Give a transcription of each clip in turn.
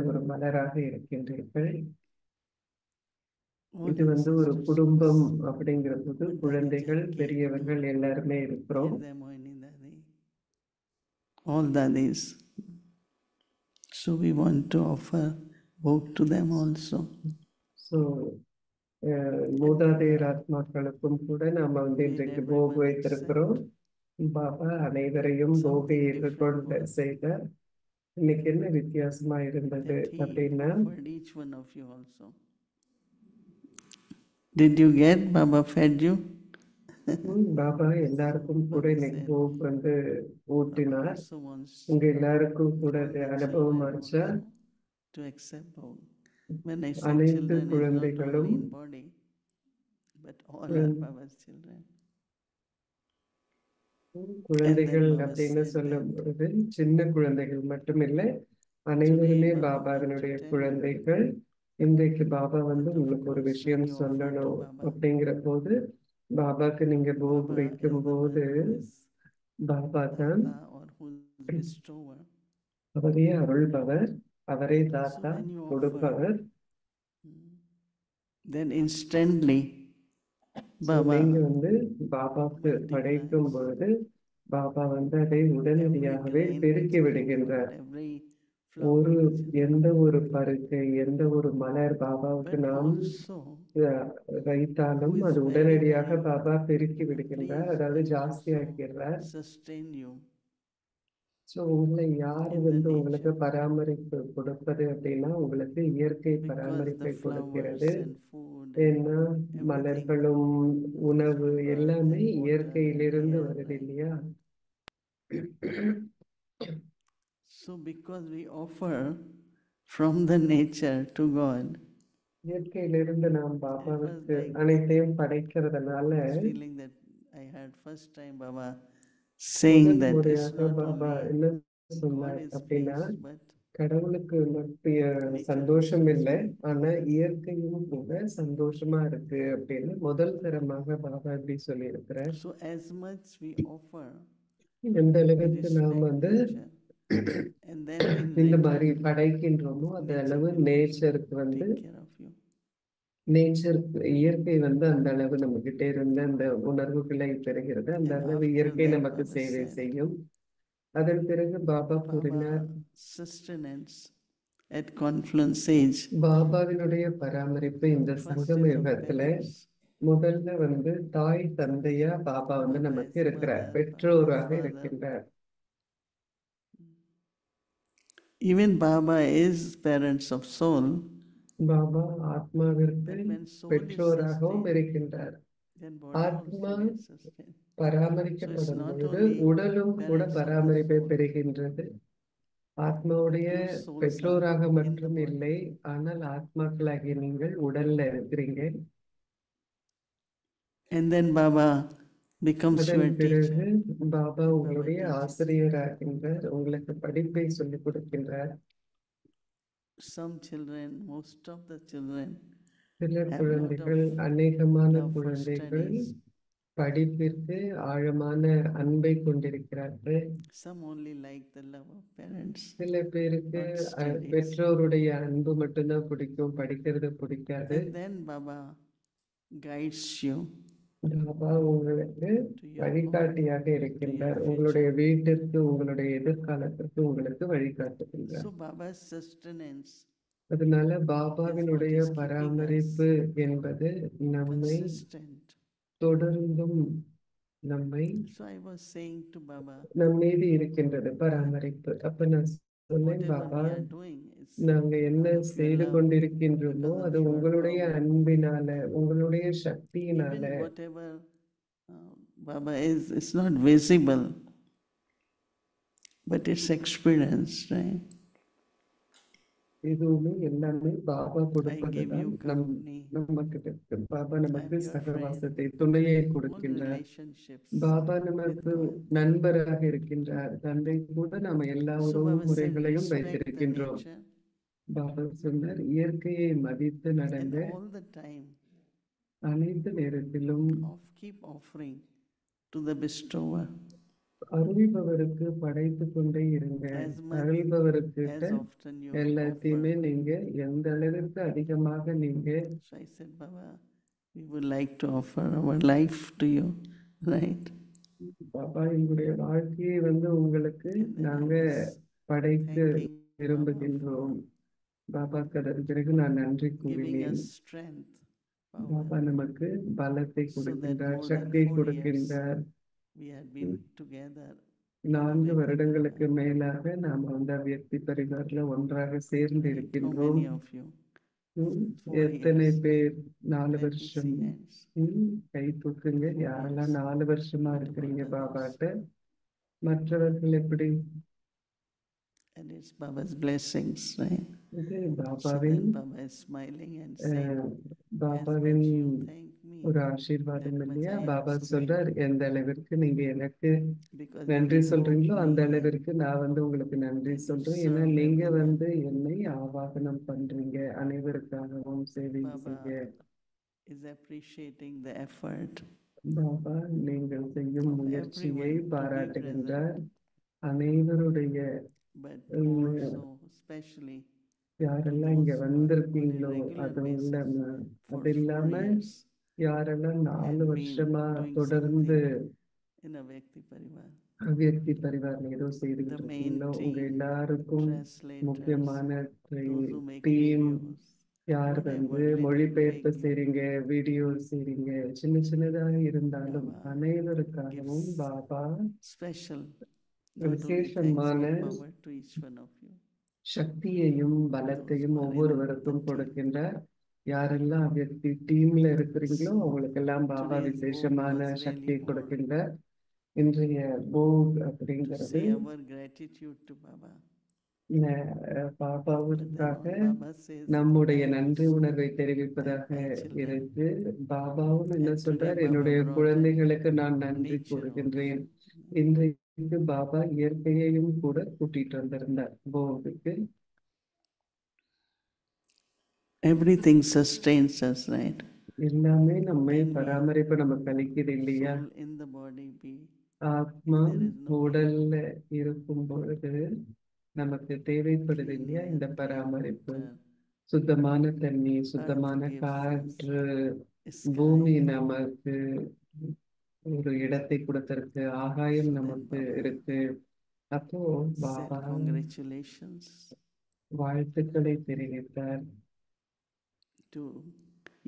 ஒரு மலராக இருக்கின்றீர்கள். All இது our ஒரு sisters, குடும்பம் அப்படிங்கிற போது Mandali குழந்தைகள், Chan came பெரியவர்கள் to எல்லாருமே இருக்கிறோம். give them Moini Dadi, all dadis. So we want to offer both to them also. So மூதாதையர் ஆத்மாக்களுக்கும் கூட நாம இன்றைக்கு Made போக everyone வைத்திருக்கிறோம். பாபா அனைவரையும் போகை something ஏற்றுக்கொண்டு different. செய்தார். இன்னைக்கு என்ன வித்தியாசமா இருந்தது That he அப்படின்னா, offered each one of you also. Did you get Baba fed you? Baba எல்லாருக்கும் கூட இன்னைக்கு போக் ஊட்டினார். Also wants உங்க எல்லாருக்கும் கூட all அது the அனுபவமாச்சா? children also to accept Baba. When I say அனைத்து children, is not குழந்தைகளும் only in body, but all are Baba's children. குழந்தைகள் Baba அப்படின்னு said சொல்லும் that பொழுது சின்ன குழந்தைகள் மட்டுமில்லை, அனைவருமே today Baba பாபாவினுடைய wants to tell you குழந்தைகள். இன்றைக்கு பாபா that of உங்களுக்கு ஒரு course விஷயம் when you offer to சொல்லணும் Baba, அப்படிங்கிற போது, பாபாக்கு நீங்க போக் Baba வைக்கும் is the போது one who is பாபா தான் Data or who is bestower. அவரே அருள்பவர், அவரே So தாத்தா when you offer, கொடுப்பவர். then instantly So Baba நீங்க பாபாக்கு படைக்கும் multiplies. பொழுது பாபா அதை Every உடனடியாகவே grain பெருக்கி which is விடுகின்றார். offered, every ஒரு flower which is எந்த offered, ஒரு பருக்கை, எந்த ஒரு மலர் பாபாவுக்கு but நாம் also வைத்தாலும் who is அது very, உடனடியாக very பாபா பெருக்கி விடுகின்றார், pleased அதாவது and ஜாஸ்தி also ஆக்கிறார். sustain you ஸோ உங்களை யார் in the உங்களுக்கு nature, பராமரிப்பு கொடுப்பது அப்படின்னா, உங்களுக்கு இயற்கை because the பராமரிப்பை flowers கொடுக்கிறது. and food and ஏன்னா everything மலர்களும் is உணவு from earth எல்லாமே and water and இயற்கையிலிருந்து air, வருது right? இல்லையா? So because we offer from the nature to God, இயற்கையிலிருந்து நாம் it was பாபாவுக்கு like அனைத்தையும் படைக்கிறதுனால this feeling that I had first time Baba saying முதல் that it's முறையாக not Baba only என்ன God சொன்னார் is அப்படின்னா, pleased, but கடவுளுக்கு மட்டும் nature சந்தோஷம் also is இல்லை, very ஆனா pleased. இயற்கையும் கூட சந்தோஷமா இருக்கு அப்படின்னு முதல் தரமாக பாபா இப்படி சொல்லி இருக்கிறார். So as much we offer, எந்த we அளவுக்கு நாம் respect nature, and then in இந்த மாதிரி return, படைக்கின்றோமோ அந்த nature அளவு will also நேச்சருக்கு take care of you. Nature இயற்கை அந்த அளவு நம்ம கிட்ட இருந்து அந்த உணர்வுகளை பெறுகிறது. அந்த And அளவு after இயற்கை that, நமக்கு Baba சேவை said, செய்யும். அதன் பிறகு பாபா கூறினார், Baba sustenance at confluence age, பாபாவினுடைய பராமரிப்பு இந்த first சங்கம is of யுகத்துல parents. முதல்ல தாய் தந்தையா பாபா Baba நமக்கு is இருக்கிறார், mother, Baba is பெற்றோராக father. இருக்கின்றார். Even Baba is parents of soul. Baba ஆத்மாவிற்கு But when soul is பெற்றோராகவும் sustained, இருக்கின்றார். then body ஆத்மா also gets sustained. So it's பராமரிக்கப்படும் not பொழுது only உடலும் கூட parents of the பராமரிப்பை soul, பெறுகின்றது. but ஆத்மாவுடைய your souls are பெற்றோராக in the மட்டும் body. இல்லை, ஆனால் ஆத்மாக்களாகிய நீங்கள் உடல்ல இருக்கிறீங்க. And then Baba becomes your அதன் பிறகு teacher. பாபா And Baba உங்களுடைய teaches. ஆசிரியராகின்றார், உங்களுக்கு படிப்பை சொல்லிக் கொடுக்கின்றார். Some children, most of the children சில have lot குழந்தைகள், of அநேகமான love for குழந்தைகள் studies. படிப்பிற்கு ஆழமான அன்பை கொண்டிருக்கிறார்கள். Some only like the love of parents, சில பேருக்கு not studies. பெற்றோருடைய அன்பு மட்டும்தான் பிடிக்கும், படிக்கிறது பிடிக்காது. And then Baba guides you Baba உங்களுக்கு to your home, வழிகாட்டியாக to your இருக்கின்றார். உங்களுடைய future. வீட்டிற்கு, உங்களுடைய எதிர்காலத்திற்கு உங்களுக்கு வழிகாட்டுகின்றார். So Baba's sustenance அதனால is what பாபாவினுடைய is keeping us பராமரிப்பு என்பது நம்மை consistent. தொடர்ந்தும் நம்மை So I was saying to Baba, நம் மீது இருக்கின்றது பராமரிப்பு. அப்ப நான் சொன்னேன், whatever Baba we are doing is நாங்க என்ன because of your செய்து love, கொண்டிருக்கின்றோமோ because அது of your உங்களுடைய power. அன்பினால, உங்களுடைய சக்தியினால. Even whatever Baba is, it's not visible, but it's experienced, right? எதுவுமே எல்லாமே Baba I give கொடுப்பதுதான். you company. நமக்கு பாபா நமக்கு I'm your சகவாசத்தை, துணையை All கொடுக்கின்றார். relationships பாபா with நமக்கு God. நண்பராக இருக்கின்றார். தந்தை கூட நாம எல்லா So உறவு Baba said, முறைகளையும் respect the வைத்திருக்கின்றோம். nature, பாபா சொன்னார், இயற்கையை மதித்து and நடங்க, all the time அனைத்து நேரத்திலும் keep offering to the bestower. அருள்பவருக்கு படைத்துக் கொண்டே இருங்க. As much அருள்பவர்கிட்ட as often you எல்லாத்தையுமே offer. நீங்க எந்த அளவிற்கு அதிகமாக நீங்க So I said, Baba, we would like to offer our life to you, right? Baba எங்களுடைய வாழ்க்கையை வந்து உங்களுக்கு And then I நாங்க was படைக்க thanking Baba விரும்புகின்றோம். பாபாக்கு அதன் பிறகு நான் நன்றி for giving கூறினேன். us strength, power, பாபா நமக்கு பலத்தை so that கொடுக்கின்றார், more than சக்தியை 4 years கொடுக்கின்றார். we had been together in a 4 Vyakti வருடங்களுக்கு Parivar. மேலாக நாம் வந்து வியக்தி பரிவார்ல ஒன்றாக சேர்ந்து Right? How இருக்கின்றோம். many of you? ம், 4 எத்தனை years. பேர் 4 Let me வருஷம்? see hands. கை தூக்குங்க. 4 யாரெல்லாம் years. 4 வருஷமா What இருக்கிறீங்க about others? பாபாட்ட? மற்றவர்கள் எப்படி? And it's Baba's blessings, right? இது So பாபாவின் then Baba is smiling and saying, ah, as பாபாவின் much you thank me, ஒரு that ஆசீர்வாதம் much இல்லையா? I பாபா also சொல்றார், thank you. எந்த அளவிற்கு நீங்க எனக்கு Because நன்றி you சொல்றீங்களோ invoked அந்த me and அளவிற்கு நான் வந்து உங்களுக்கு நன்றி that you சொல்றேன். ஏன்னா served நீங்க everyone. வந்து என்னை ஆவாகனம் பண்றீங்க, அனைவருக்காகவும் சேவை Baba செய்ய. is appreciating the effort Baba நீங்கள் செய்யும் of முயற்சியை everyone to be பாராட்டுகின்றார். present, அனைவருடைய but more um, so, especially to யாரெல்லாம் இங்க those who are on a வந்திருக்கீங்களோ regular அது basis இல்லாம for அது 4 இல்லாம years யாரெல்லாம் 4 had been வருஷமா doing தொடர்ந்து something in a Vyakti Parivar. அவ்வியக்தி பரிவாரம் ஏதோ The செய்துகிட்டு main இருக்கீங்களோ உங்க team, எல்லாருக்கும் translators, முக்கியமான those who make team, videos, யார் whatever வந்து little மொழிபெயர்ப்பு big you செய்றீங்க, do, வீடியோ செய்றீங்க, சின்ன சின்னதாக இருந்தாலும் Baba அனைவருக்காகவும் gives Baba special, not only thanks விசேஷமான but power to each one of you. சக்தியையும் Those பலத்தையும் who are in ஒவ்வொருவருக்கும் the team. கொடுக்கின்றார். யாரெல்லாம் அவ்வியக்தி டீம்ல இருக்கிறீங்களோ So அவங்களுக்கெல்லாம் பாபா today's book விசேஷமான was really சக்தியை more கொடுக்கின்றார். இன்றைய போக் to அப்படிங்கிறது say our gratitude to Baba. But பாபாவிற்காக then Baba says, நம்முடைய thanks. நன்றி உணர்வை Thank தெரிவிப்பதாக my children. இருக்கு. பாபாவும் என்ன And today சொல்றார், Baba என்னுடைய brought குழந்தைகளுக்கு நான் நன்றி nature கூறுகின்றேன். also. இன்றைக்கு பாபா இயற்கையையும் கூட கூட்டிட்டு வந்திருந்தார் போகுக்கு. Everything sustains us, right? எல்லாமே நம்மை Can we பராமரிப்பு நமக்கு அளிக்குது இல்லையா? soul in the body be ஆத்மா if there is no உடல்ல இருக்கும் பொழுது நமக்கு தேவைப்படுது clean இல்லையா air, இந்த clean பராமரிப்பு? water, சுத்தமான தண்ணி, earth சுத்தமான gives us காற்று, sky. பூமி நமக்கு ஒரு இடத்தை கொடுத்திருக்கு, ஆகாயம் So then நமக்கு Baba இருக்கு. அப்போ said, பாபா congratulations வாழ்த்துக்களை தெரிவித்தார். to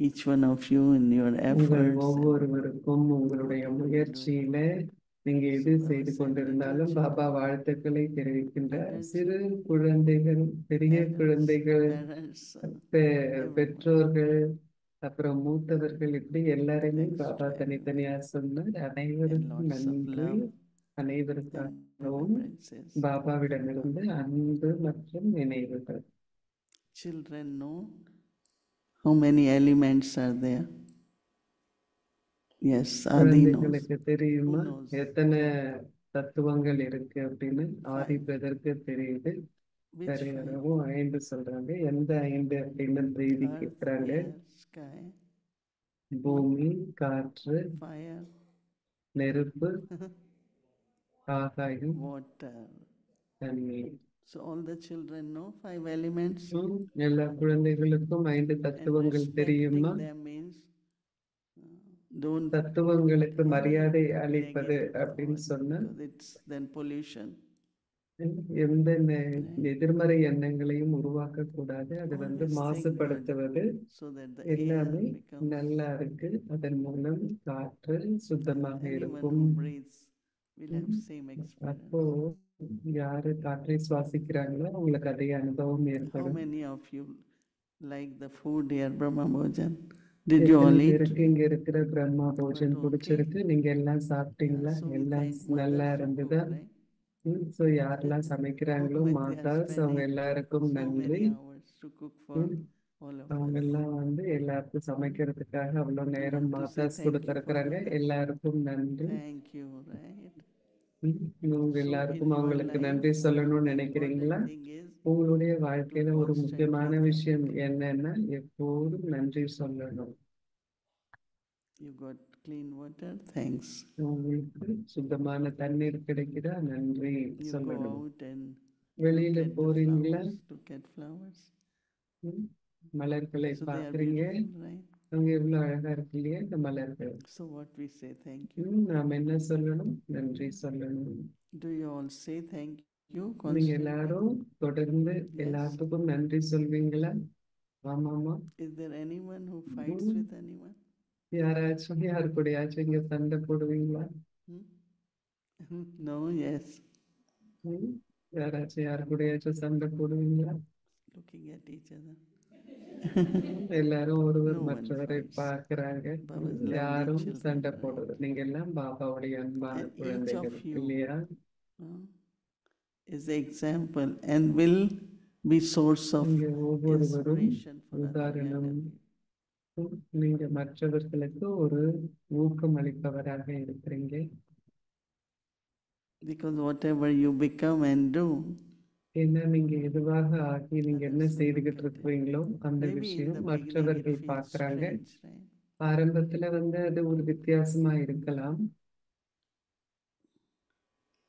each one of you in your உங்கள் efforts and ஒவ்வொருவருக்கும் உங்களுடைய whatever you're doing. முயற்சியில நீங்க எது So Baba செய்து said, கொண்டிருந்தாலும் little பாபா children, வாழ்த்துக்களை தெரிவிக்கின்றார். adults, சிறு குழந்தைகள், பெரிய adults, குழந்தைகள், parents, everyone. பெற்றோர்கள், அப்புறம் மூத்தவர்கள், இப்படி எல்லாரையுமே Thanks பாபா to everyone. தனித்தனியா சொன்னார். And அனைவருக்கும் lots of நன்றி. love and அனைவருக்காகவும் remembrances. பாபாவிடமிருந்து அன்பு மற்றும் நினைவுகள். Children know how many elements are there. Yes, Adi knows. குழந்தைகளுக்கு தெரியுமா Who knows? எத்தனை தத்துவங்கள் இருக்கு அப்படின்னு? ஆதி 5. பிரதருக்கு தெரியுது. Which 5? சரியாகவும் 5 சொல்றாங்க. எந்த 5 அப்படின்னு பிரீதி Earth, கேட்கிறாங்க. air, sky, பூமி, காற்று, fire, நெருப்பு, ஆகாயம், water. தண்ணீர். So all the children know 5 elements. எல்லா குழந்தைகளுக்கும் 5 And தத்துவங்கள் தெரியுமா? respecting them means don't தத்துவங்களுக்கு மரியாதை அளிப்பது negative அப்படின்னு thought, சொன்னா because it's then pollution. எந்த எதிர்மறை எண்ணங்களையும் உருவாக்க கூடாது. அது வந்து Always think good, மாசுபடுத்துவது. so that the air எல்லாமே becomes. நல்லா இருக்கு. அதன் மூலம் காற்று சுத்தமாக Anyone இருக்கும். who breathes will have same அப்போ experience. யாரு காற்றை சுவாசிக்கிறாங்களோ அவங்களுக்கு அதே அனுபவம் How ஏற்படும். many of you like the food here, Brahma Bhojan? Did you all எத்தனை eat? பேருக்கு இங்க இருக்கிற பிரம்மா போஜன் okay. பிடிச்சிருக்கு? நீங்க எல்லாம் சாப்பிட்டீங்களா? So we எல்லாம் thank mothers நல்லா who இருந்ததா? cook, right? ஸோ யாரெல்லாம் சமைக்கிறாங்களோ When they are மாதாஸ் அவங்க spending எல்லாருக்கும் so நன்றி. many hours to cook for all of அவங்க us. எல்லாம் வந்து எல்லாருக்கும் சமைக்கிறதுக்காக அவ்வளவு We நேரம் have to say மாதாஸ் thank you for கொடுத்திருக்கிறாங்க. that. எல்லாருக்கும் நன்றி. Thank you, right? உங்க So in எல்லாருக்கும் your அவங்களுக்கு life, நன்றி சொல்லணும்னு the நினைக்கிறீங்களா? important thing is உங்களுடைய to வாழ்க்கையில ஒரு constantly முக்கியமான thank. விஷயம் என்னன்னா எப்போதும் நன்றி சொல்லணும். You got clean water, thanks. உங்களுக்கு சுத்தமான தண்ணீர் கிடைக்குதா? நன்றி You go சொல்லணும். out and வெளியில look at the போறீங்களா? flowers, look at flowers. ம், மலர்களை So they are பார்க்குறீங்க. beautiful, right? அங்க எவ்வளவு அழகா இருக்கு இல்லையா இந்த மலர்கள். So what we say, thank you. நாம் என்ன சொல்லணும்? நன்றி சொல்லணும். Do you all say thank you நீங்க constantly? எல்லாரும் தொடர்ந்து Yes. எல்லாத்துக்கும் நன்றி சொல்வீங்களா? ஆமாமா. Is there anyone who fights ம், with anyone? யாராச்சும் யாரு கூடயாச்சும் இங்க சண்டை போடுவீங்களா? Hmm? No, yes. ம், யாராச்சும் யாரு கூடயாச்சும் சண்டை போடுவீங்களா? Looking at each other. எல்லாரும் ஒருவர் No one மற்றவரை fights. பார்க்கிறாங்க. Baba's lovely யாரும் children, சண்டை right? போடுறது. நீங்க எல்லாம் பாபாவுடைய அன்பான And each குழந்தைகள் of you இல்லையா? is the example and will be source of நீங்க ஒவ்வொருவரும் inspiration for other உதாரணம். younger people. நீங்க மற்றவர்களுக்கு ஒரு ஊக்கம் அளிப்பவராக இருக்கிறீங்க. Because whatever you become and do, ஏன்னா நீங்க எதுவாக ஆகி நீங்க என்ன others will look செய்துகிட்டு at it. இருக்கிறீங்களோ அந்த Maybe in விஷயம் the beginning it மற்றவர்கள் feels பார்க்கறாங்க. strange, right? ஆரம்பத்துல அது ஒரு வித்தியாசமா இருக்கலாம்.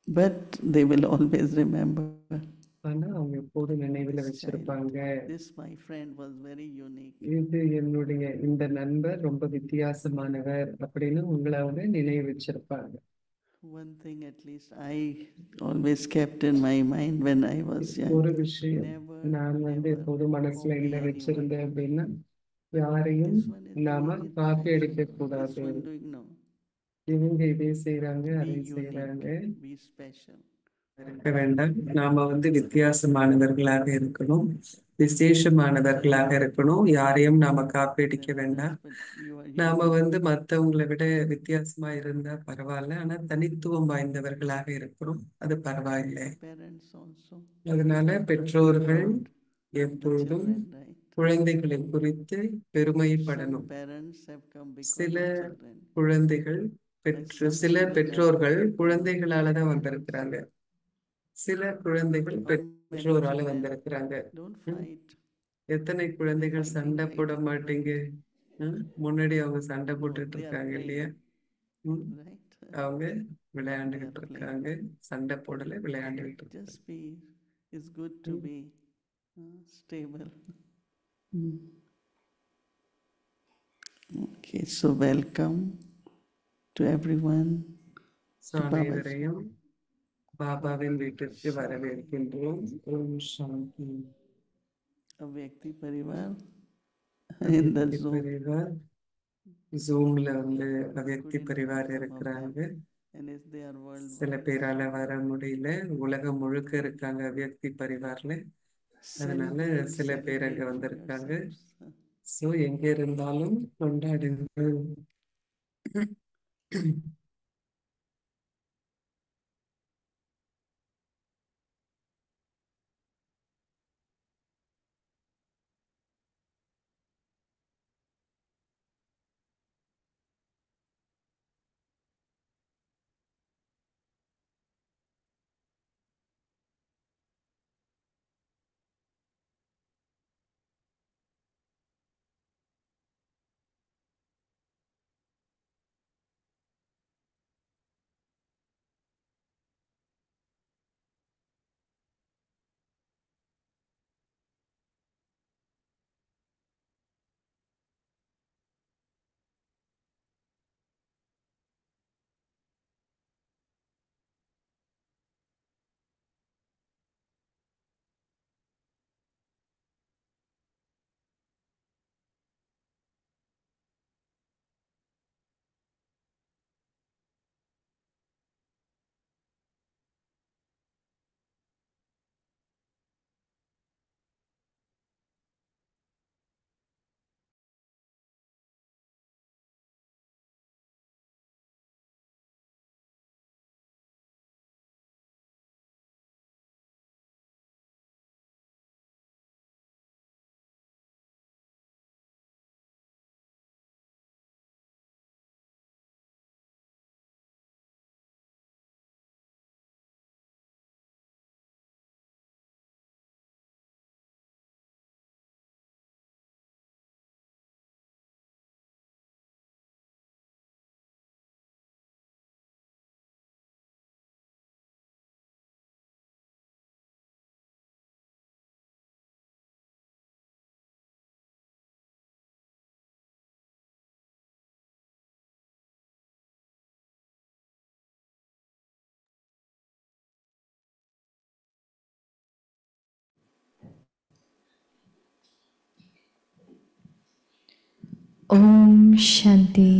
But they will always remember. ஆனா அவங்க எப்போதும் நினைவுல This child, வச்சிருப்பாங்க. this my friend was very unique. இது என்னுடைய இந்த நண்பர் ரொம்ப வித்தியாசமானவர் அப்படின்னு உங்களை அவங்க நினைவு வச்சிருப்பாங்க. One thing at least I always kept in my mind when I was young. ஒரு விஷயம் Never, நான் never எப்போதும் மனசுல copy என்ன anyone. வச்சிருந்தேன் அப்படின்னா யாரையும் This one is நாம doing it காப்பி right. அடிக்க This கூடாது. one doing no. இவங்க இதை செய்யறாங்க Be அதை செய்யறாங்க unique, be special. இருக்க வேண்டாம். நாம வித்தியாசமானவர்களாக இருக்கணும், விசேஷமானவர்களாக இருக்கணும். யாரையும் நாம காப்பீடிக்க Then வேண்டாம். others, but you are நாம unique. மத்தவங்களை விட வித்தியாசமா இருந்தா பரவாயில்ல, ஆனா தனித்துவம் வாய்ந்தவர்களாக இருக்கிறோம், அது பரவாயில்லை. Parents also அதனால பெற்றோர்கள் proud of the எப்போதும் children, right? குழந்தைகளை குறித்து Some பெருமைப்படணும். parents have come because சில of children. குழந்தைகள் Like some சில children are பெற்றோர்கள் born, குழந்தைகளால தான் வந்திருக்கிறாங்க. சில குழந்தைகள் or many பெற்றோரால children. வந்திருக்கிறாங்க. Don't ம், fight. எத்தனை குழந்தைகள் fighting சண்டை right போட in front. மாட்டீங்க. முன்னாடி அவங்க சண்டை No, போட்டுட்டு they are இருக்காங்க playing, இல்லையா? ம், right? அவங்க They are விளையாண்டுகிட்டு playing. இருக்காங்க. சண்டை போடல, விளையாண்டுகிட்டு இருக்காங்க. Just be. It's good to Mm. be stable. Okay, so welcome to everyone. So, அனைவரையும் பாபாவின் வீட்டிற்கு வரவேற்கின்றோம். ஓம் சாந்தி. Avyakti Parivar in the Zoom. Parivar ஜூம்ல அவ்யக்தி Couldn't Parivar come, some of இருக்கிறாங்க. them. And if they are சில worldwide, பேரால வர முடியல, உலகம் முழுக்க இருக்காங்க அவ்யக்தி பரிவார்ல. அதனால celebrate, சில பேர் அங்க celebrate for வந்திருக்காங்க. yourselves. சோ எங்க இருந்தாலும் கொண்டாடுங்க. Om Shanti.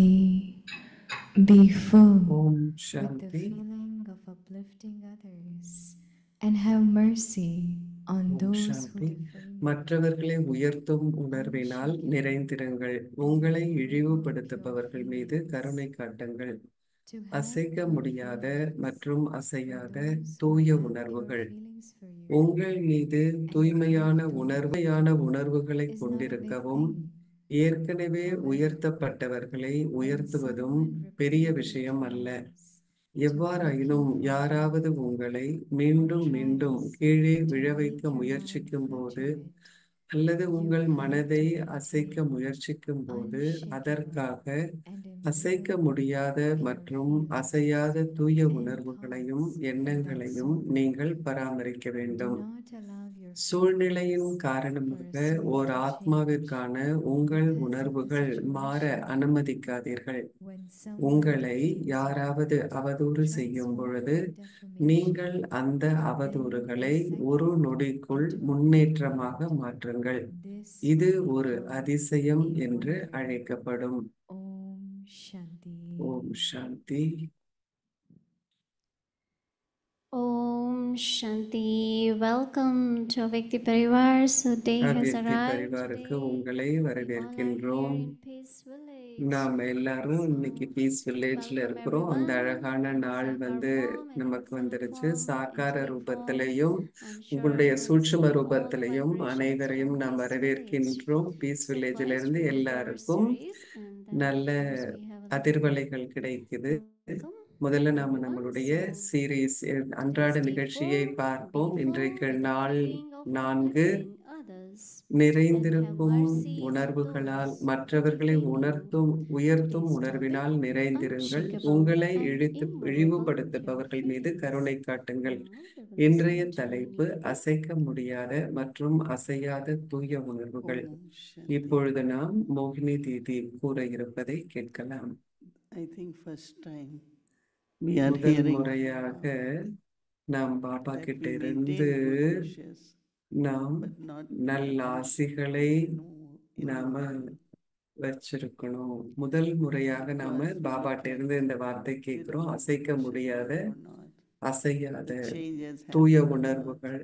Be full Om with the Shanti. feeling of uplifting others and have mercy on Om those who Shanti. defame you. மற்றவர்களை உயர்த்தும் உணர்வினால் நிறைந்திருங்கள். உங்களை இழிவுபடுத்துபவர்கள் மீது கருணை காட்டுங்கள். To have அசைக்க good முடியாத feelings மற்றும் for அசையாத those who தூய have pure உணர்வுகள் feelings for you. உங்கள் மீது And தூய்மையான uplifting உணர்வுகளை is not a big கொண்டிருக்கவும் thing. ஏற்கனவே However, உயர்த்தப்பட்டவர்களை when உயர்த்துவதும் someone பெரிய repeatedly விஷயம் அல்ல. tries to எவ்வாறாயினும் repeat யாராவது உங்களை மீண்டும் மீண்டும் tries கீழே to விழ make வைக்க your mind முயற்சிக்கும் போது fluctuate, அல்லது you உங்கள் have மனதை to அசைக்க remain முயற்சிக்கும் போது அதற்காக unshakable and அசைக்க immutable முடியாத with your மற்றும் feelings அசையாத தூய and உணர்வுகளையும் thoughts of that எண்ணங்களையும் sort. நீங்கள் பராமரிக்க Do வேண்டும். not allow your சூழ்நிலையின் feelings for a காரணமாக soul ஓர் to change ஆத்மாவிற்கான உங்கள் because of the உணர்வுகள் மாற situation. அனுமதிக்காதீர்கள். When someone உங்களை defames you, யாராவது அவதூறு செய்யும் பொழுது நீங்கள் transform that அந்த defamation அவதூறுகளை within a ஒரு second நொடிக்குள் into a முன்னேற்றமாக compliment. மாற்றுங்கள். This இது will ஒரு become அதிசயம் a என்று wonder. அழைக்கப்படும். Om Shanti. Om Shanti. Om Shanti. Welcome to Avyakti Parivar. So day has அவ்யக்தி arrived பரிவாருக்கு today. உங்களை We all are here வரவேற்கின்றோம். in Peace Village. நாம் எல்லாரும் So இன்னைக்கு பீஸ் வில்லேஜ்ல welcome இருக்கிறோம். அந்த everyone அழகான in நாள் Sakar form and in நமக்கு silk வந்துருச்சு. form, in சாக்கார twin form. ரூபத்திலையும் I'm sure உங்களுடைய everyone's சூட்சும feeling all the ரூபத்திலையும் vibrations அனைவரையும் from நாம் Peace Village. வரவேற்கின்றோம். பீஸ் So வில்லேஜ்ல first இருந்து we will do our எல்லாருக்கும் series and then நல்ல of course we have a little அதிர்வலைகள் கிடைக்குது. welcome முதல்ல நாம everyone. நம்மளுடைய So சீரீஸ் please அன்றாட stay நிகழ்ச்சியை full, பார்ப்போம். be full இன்றைக்கு with the நாள் feeling of 4 uplifting others and have நிறைந்திருக்கும் mercy on உணர்வுகளால் those who மற்றவர்களை defame you. உயர்த்தும் Today's உணர்வினால் topic, நிறைந்திருங்கள். unshakable உங்களை and immovable with இழிவுபடுத்துபவர்கள் your மீது கருணை feelings. காட்டுங்கள். Now we will இன்றைய listen to a தலைப்பு new book. அசைக்க முடியாத மற்றும் அசையாத தூய உணர்வுகள். Om Shanti. இப்பொழுது நாம் மோகினி தீதி கூற இருப்பதை கேட்கலாம். I think first time we are முதல் hearing முறையாக நாம் பாபா that கிட்ட we இருந்து maintain good wishes, நாம் but not நல்ல ஆசிகளை in நாம our வச்சிருக்கணும். முதல் முறையாக நாம because we பாபாட்ட look இருந்து at இந்த வார்த்தை did கேட்கிறோம். our அசைக்க good wishes முடியாத work or not? அசையாத The changes தூய happen or not? உணர்வுகள்.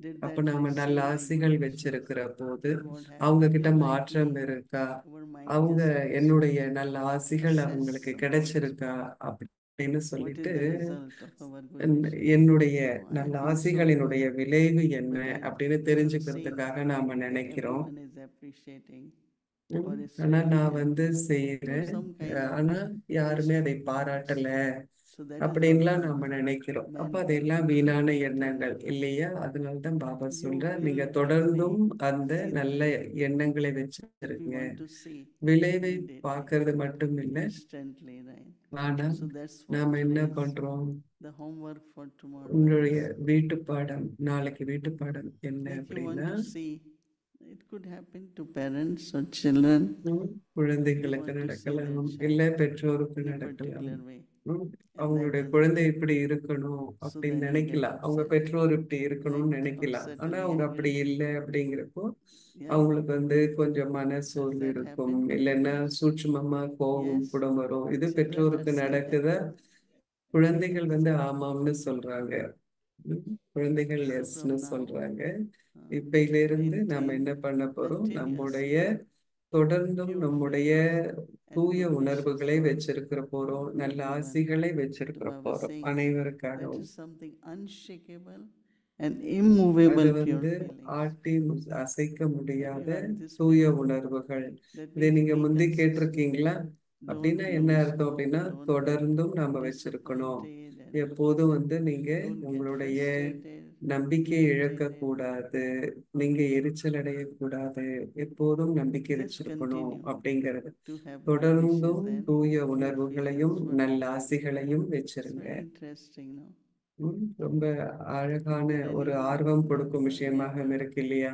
Did அப்ப that நாம நல்ல receiving ஆசைகள் good wishes, வச்சிருக்கிற போது what அவங்க happened கிட்ட to மாற்றம் rightly இருக்கா, our mind அவங்க just goes என்னுடைய to நல்ல ஆசைகள் assess அவங்களுக்கு the கிடைச்சிருக்கா அப்படின்னு what is சொல்லிட்டு the result of our good wishes. என்னுடைய So I நல்ல feel so ஆசைகளினுடைய good, விளைவு என்ன but I அப்படின்னு couldn't see தெரிஞ்சுக்கிறதுக்காக நாம that நினைக்கிறோம். everyone is appreciating ம், or ஆனா spreading நான் happiness through செய்யறேன். some kind of ஆனா யாருமே அதை wishful thoughts. பாராட்டல So that is அப்படின்லாம் also நாம நினைக்கிறோம். அப்ப manifest அதெல்லாம் வீணான negativity. எண்ணங்கள் இல்லையா? அதனாலதான் பாபா You சொல்ற, will நீங்க definitely தொடர்ந்தும் அந்த see the நல்ல result. எண்ணங்களை We வச்சிருங்க. want to see விளைவை immediately, பார்க்கறது மட்டும் இல்ல, instantly, right? ஆனா So that's what நாம என்ன today is பண்றோம்? the homework for tomorrow உங்களுடைய is. வீட்டு பாடம், நாளைக்கு வீட்டு பாடம் என்ன Like you want அப்படின்னா, to see, it could happen to parents or children. ம், You குழந்தைகளுக்கு want to see நடக்கலாம், their இல்ல child பெற்றோருக்கு in a நடக்கலாம். particular way, ம், and that அவங்களுடைய is குழந்தை இப்படி இருக்கணும் so அப்படின்னு then you get நினைக்கலாம். அவங்க upset, பெற்றோர் இப்படி இருக்கணும்னு right? Or நினைக்கலாம். ஆனா certainly அவங்க angry. அப்படி இல்லை அப்படிங்கிறப்போ Yeah, அவங்களுக்கு கொஞ்சம் does மனசோர்வு that இருக்கும், happen? இல்லைன்னா சூட்சுமமா கோபம் Yes, கூட வரும். இது children are பெற்றோருக்கு saying that. நடக்குதா? குழந்தைகள் ஆமாம்னு சொல்றாங்க. குழந்தைகள் So எஸ்ன்னு from now, சொல்றாங்க. இப்பையிலிருந்து நாம maintain என்ன பண்ண போறோம்? நம்முடைய continuously தொடர்ந்தும் pure நம்முடைய feelings and தூய good wishes உணர்வுகளை for வச்சிருக்கிற போறோம். நல்ல everyone. ஆசிகளை So வச்சிருக்கிற Baba போறோம் says that அனைவருக்காகவும். is something unshakable and அது immovable pure feelings. ஆட்டி அசைக்க Have முடியாத you heard this தூய before? உணர்வுகள். That இதை means நீங்க be முந்தி consistent. கேட்டிருக்கீங்களா? அப்படின்னா Don't என்ன lose அர்த்தம் hope. அப்படின்னா, Don't தொடர்ந்தும் get நாம வச்சிருக்கணும். disappointed and எப்போதும் நீங்க don't get உங்களுடைய frustrated, நம்பிக்கையை இழக்க irritated. கூடாது, நீங்க எரிச்சல் அடையக்கூடாது, எப்போதும் நம்பிக்கை Just வச்சிருக்கணும் continue அப்படிங்கிறது. to have good wishes தொடர்ந்தும் and தூய your உணர்வுகளையும் feelings will நல்ல improve. ஆசிகளையும் It's வச்சிருங்க. very interesting, no? ரொம்ப அழகான When ஒரு you ஆர்வம் have கொடுக்கும் a விஷயமாக neighbor, இருக்கு இல்லையா?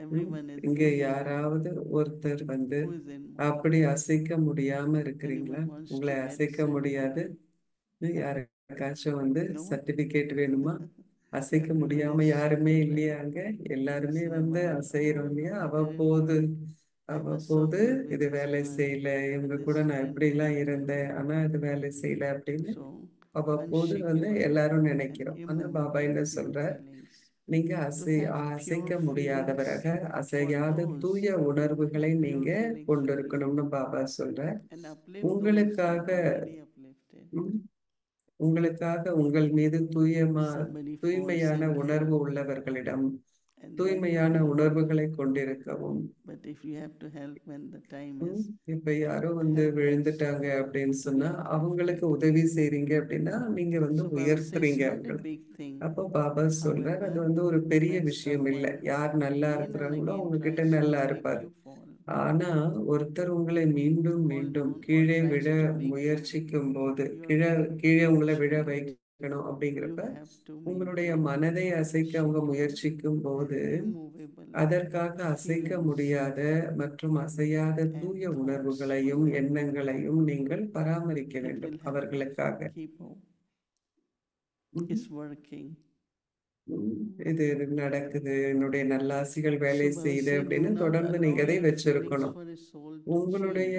everyone is இங்க feeling யாராவது ஒருத்தர் who is in அப்படி அசைக்க முடியாம இருக்கிறீங்களா? anyone wants உங்களை to get அசைக்க முடியாது. certificate. யாருக்காச்சும் No one? சர்டிபிகேட் வேணுமா? அசைக்க Everyone முடியாம is யாருமே feeling like இல்லையாங்க? எல்லாருமே once in a while, அசைறோம் இல்லையா? oh, I didn't அவ்வப்போது அவ்வப்போது இது வேலை செய்யல, இவங்க கூட நான் இப்படிலாம் இருந்தேன், ஆனா இது வேலை செய்யல அப்படின்னு So, அவ்வப்போது எல்லாரும் நினைக்கிறோம். ஆனா பாபா என்ன immovable சொல்ற, feelings, நீங்க to have அசைக்க pure முடியாதவராக, feelings அசையாத for those தூய who உணர்வுகளை have நீங்க pure feelings கொண்டு for you, இருக்கணும்னு பாபா சொல்ற. and uplift those who உங்களுக்காக are already uplifted. ம், உங்களுக்காக உங்கள் மீது Somebody falls தூய்மையான in உணர்வு love, உள்ளவர்களிடம் and then தூய்மையான உணர்வுகளை கொண்டிருக்கவும். but if you have to help when the time ம், is, இப்ப யாரோ help விழுந்துட்டாங்க also அப்படின்னு to சொன்னா be அவங்களுக்கு uplifted. உதவி செய்றீங்க அப்படின்னா நீங்க So Baba says உயர்த்துறீங்க not a அவங்களை. big thing. அப்போ பாபா சொல்றார், அது However, ஒரு பெரிய when விஷயம் இல்லை. someone யார் நல்லா again and இருக்கிறாங்களோ again அவங்க கிட்ட tries நல்லா to make இருப்பார். you fall, ஆனா ஒருத்தர் உங்களை மீண்டும் fall மீண்டும் down, or கீழே tries விட to make you, முயற்சிக்கும் போது, you are கீழே going to கீழே be உங்களை விழ shaken. வைக்கணும் You அப்படிங்கிறப்ப have to உங்களுடைய maintain மனதை அசைக்க அவங்க shaken முயற்சிக்கும் and போது immovable அதற்காக அசைக்க feelings முடியாத மற்றும் அசையாத and தூய thoughts for உணர்வுகளையும் them. எண்ணங்களையும் நீங்கள் பராமரிக்க It வேண்டும் will happen. அவர்களுக்காக. Keep hope. ம், It's working. இது நடக்குது, என்னுடைய நல்லாசிகள் வேலை So Baba செய்யுது said, do அப்படின்னு not தொடர்ந்து allow நீங்க அதை your feelings வச்சிருக்கணும். for a soul to உங்களுடைய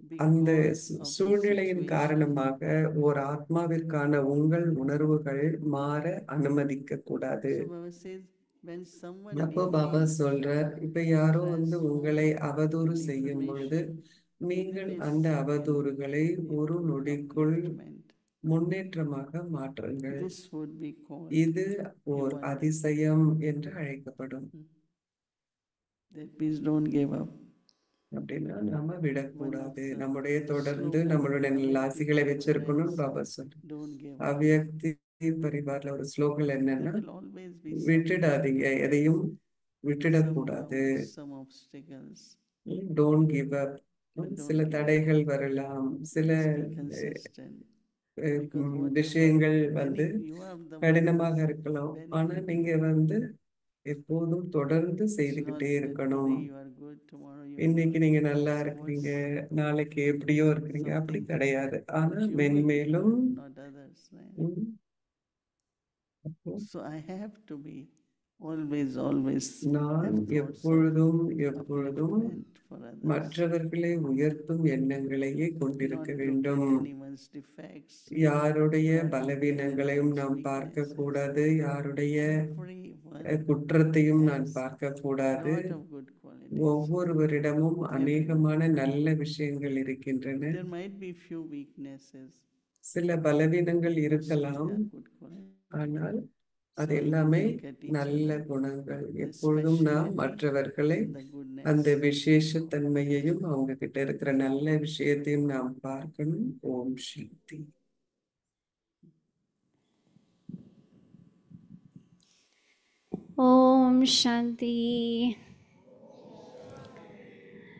change அந்த because of the சூழ்நிலையின் situation. காரணமாக ஒரு ஆத்மாவிற்கான உங்கள் உணர்வுகள் மாற அனுமதிக்க கூடாது. So Baba says, when someone அப்போ பாபா defames சொல்றார், இப்ப யாரோ உங்களை transform அவதூறு செய்யும் பொழுது defamation நீங்கள் within a அந்த second அவதூறுகளை ஒரு into நொடிக்குள் upliftment. முன்னேற்றமாக மாற்றுங்கள். This would be called இது a ஓர் wonder. அதிசயம் என்று அழைக்கப்படும். That please don't give up. அப்படின்னா நாம One of விடக்கூடாது, the நம்முடைய தொடர்ந்து slogan நம்மளுடைய of Avyakti நல்லாசிகளை Parivar வச்சிருக்கணும்னு is, Baba சொல்ற. don't give up. அவ்யக்தி பரிவார்ல ஒரு ஸ்லோகன் There என்னன்னா, will always be some விட்டுடாதீங்க, எதையும் விட்டுடக்கூடாது. doubts, some obstacles, don't give up. but don't சில give up. தடைகள் வரலாம், சில Let's be consistent. Because whatever விஷயங்கள் many, you are the one கடினமாக who's இருக்கலாம். ஆனா benefiting. நீங்க எப்போதும் தொடர்ந்து It's not செய்துகிட்டே that இருக்கணும். today you are good, tomorrow you are இன்னைக்கு not. நீங்க நல்லா So இருக்கிறீங்க, what's நாளைக்கு எப்படியோ இருக்கிறீங்க, அப்படி something கிடையாது. ஆனா that you will மென்மேலும் become, not others, right? ம், அப்போ So I have to be always நான் have thoughts of எப்பொழுதும் upliftment for others, மற்றவர்களை உயர்த்தும் எண்ணங்களையே கொண்டிருக்க not look வேண்டும். at anyone's defects, யாருடைய not look at பலவீனங்களையும் anyone's நாம் பார்க்க weaknesses. கூடாது, யாருடைய Everyone குற்றத்தையும் நான் has பார்க்க கூடாது. lot of good qualities. ஒவ்வொருவரிடமும் Everyone. அநேகமான நல்ல விஷயங்கள் இருக்கின்றன. There might be few weaknesses, சில பலவீனங்கள் mostly இருக்கலாம், they are good qualities. ஆனால் அது So we எல்லாமே look at each நல்ல other, குணங்கள். the எப்பொழுதும் நாம் speciality மற்றவர்களை and the goodness. அந்த விசேஷத்தன்மையையும் அவங்க கிட்ட இருக்கிற நல்ல விஷயத்தையும் நாம் பார்க்கணும். ஓம் சாந்தி. Om Shanti.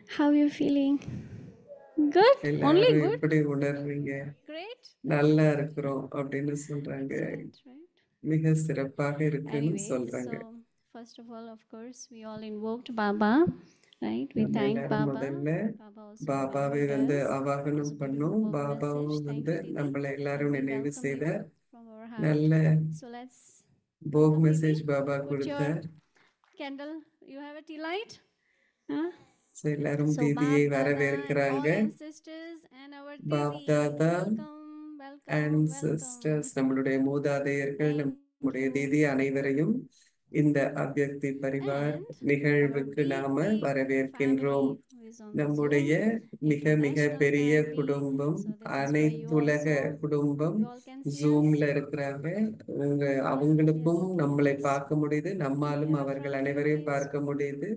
How are you feeling? Good? Only எல்லாரும் good? எப்படி உணர்றீங்க? Great? நல்லா இருக்கிறோம் அப்படின்னு சொல்றாங்க. Excellent, right? மிக சிறப்பாக இருக்குன்னு Anyway, சொல்றாங்க. so first of all, of course, we all invoked Baba, right? We நம்ம thank எல்லாரும் Baba. முதல்ல Baba also பாபாவை remembered us. ஆவாகனம் It's a பண்ணோம். beautiful பாபாவும் message. Thank you, Didi. நம்மளை எல்லாரும் We நினைவு welcome செய்தார். you from our heart. நல்ல So let's போக் welcome message Didi. Baba Put your கொடுத்தார். candle. You have a tea light? Huh? So, எல்லாரும் So தீதியை Bab Dada and வரவேற்கிறாங்க. all ancestors and our Bap Didi. Dada Welcome, and welcome, sisters, welcome. நம்மளுடைய மூதாதையர்கள், Thank நம்முடைய you. தீதி அனைவரையும் இந்த அவ்யக்தி பரிவார் And our நிகழ்வுக்கு big, நாம big வரவேற்கின்றோம். family who is on the நம்முடைய Zoom, மிக மிக international பெரிய family. குடும்பம், So this is why you அனைத்துலக also, குடும்பம் you all can see us. ஜூம்ல இருக்கிறாங்க. அவங்களுக்கும் Yes, நம்மளை yes. பார்க்க முடியுது, Can we நம்மாலும் have a அவர்கள் family view, அனைவரையும் please? பார்க்க முடியுது.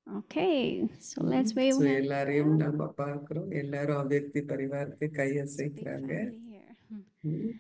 Okay, so let's wave So hand. எல்லாரையும் நம்ம பார்க்கிறோம். எல்லாரும் அவ்யக்தி பரிவாருக்கு It's a big கையசைக்கிறாங்க. family here. ம்.